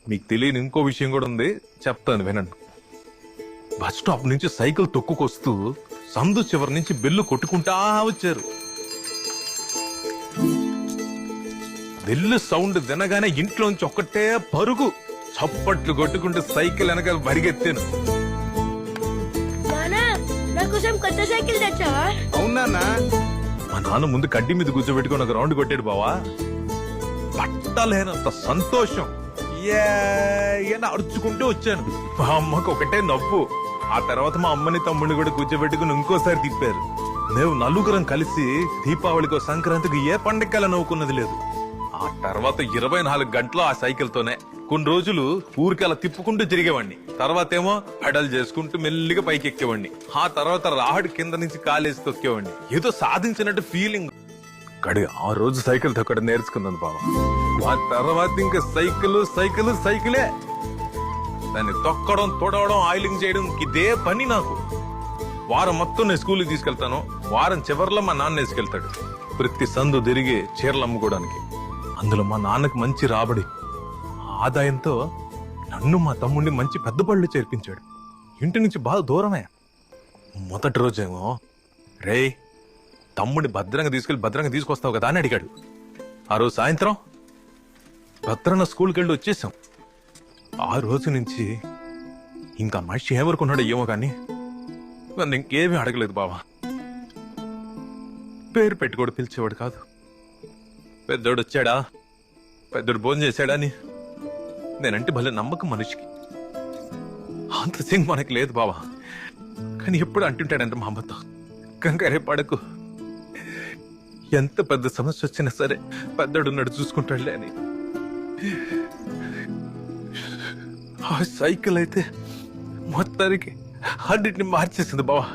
మీకు తెలియని ఇంకో విషయం కూడా ఉంది, చెప్తాను వినండి. బస్ స్టాప్ నుంచి సైకిల్ తొక్కుకొస్తూ సందు చివరి నుంచి బెల్లు కొట్టుకుంటా వచ్చారు. బెల్లు సౌండ్ వినగానే ఇంట్లోంచి ఒక్కటే పరుగు, చప్పట్లు కొట్టుకుంటూ సైకిల్ వెనక పరిగెత్తాను. నా కోసం కొత్త సైకిల్ తెచ్చావా? అవునా? మా నాన్న ముందు కడ్డీ మీద కూర్చోబెట్టుకుని ఒక రౌండ్ కొట్టాడు బావా. పట్టలేనంత సంతోషం. ఏనా అరుచుకుంటూ వచ్చాను. మా అమ్మకు ఒకటే నవ్వు. ఆ తర్వాత మా అమ్మని తమ్ముడిని కూడా కూర్చోబెట్టుకుని ఇంకోసారి తిప్పారు. మేము నలుగురం కలిసి దీపావళికో సంక్రాంతికి ఏ పండగల నవ్వుకున్నది లేదు. ఆ తర్వాత 24 గంటలు ఆ సైకిల్ తోనే. కొన్ని రోజులు ఊరికి అలా తిప్పుకుంటూ తిరిగేవాడిని. తర్వాత ఏమో పెడల్ చేసుకుంటూ మెల్లిగా పైకి ఎక్కేవాడిని. ఆ తర్వాత రాహడి కింద నుంచి కాలేసి తొక్కేవాడిని. ఏదో సాధించినట్టు ఫీలింగ్. కడి ఆ రోజు సైకిల్ తొక్కడం నేర్చుకున్నాను బాబా. ఆ తర్వాత ఇంకా సైకిలే. దాన్ని తొక్కడం, తొడవడం, ఆయిలింగ్ చేయడం ఇదే పని నాకు. వారం మొత్తం నేను స్కూల్కి తీసుకెళ్తాను. వారం చివరిలో మా నాన్న వేసుకెళ్తాడు. ప్రతి సందు తిరిగి చీరలు అమ్ముకోవడానికి. అందులో మా నాన్నకి మంచి రాబడి. ఆదాయంతో నన్ను మా తమ్ముడిని మంచి పెద్ద బళ్ళు చేర్పించాడు. ఇంటి నుంచి బాగా దూరమే. మొదటి రోజేమో, రే తమ్ముడిని భద్రంగా తీసుకొస్తావు కదా అని అడిగాడు. ఆ రోజు సాయంత్రం భద్రంగా స్కూల్కి వెళ్ళి వచ్చేసాం. ఆ రోజు నుంచి ఇంకా మనిషి ఏమనుకున్నాడో ఏమో కానీ నన్ను ఇంకేమీ అడగలేదు బావా. పేరు పెట్టి కూడా పిలిచేవాడు కాదు. పెద్దోడు వచ్చాడా, పెద్దోడు భోజనం చేశాడా అని నేనంటే భలే నమ్మకం మనిషికి. అంత సింగ్ మనకి లేదు బావా. కానీ ఎప్పుడు అంటుంటాడంటే మా అమ్మతో, కంగారే పడకు, ఎంత పెద్ద సమస్య వచ్చినా సరే పెద్దోడున్నాడు చూసుకుంటాడులే అని. ఆ సైకిల్ అయితే మొత్తానికి అన్నిటిని మార్చేసింది బావా.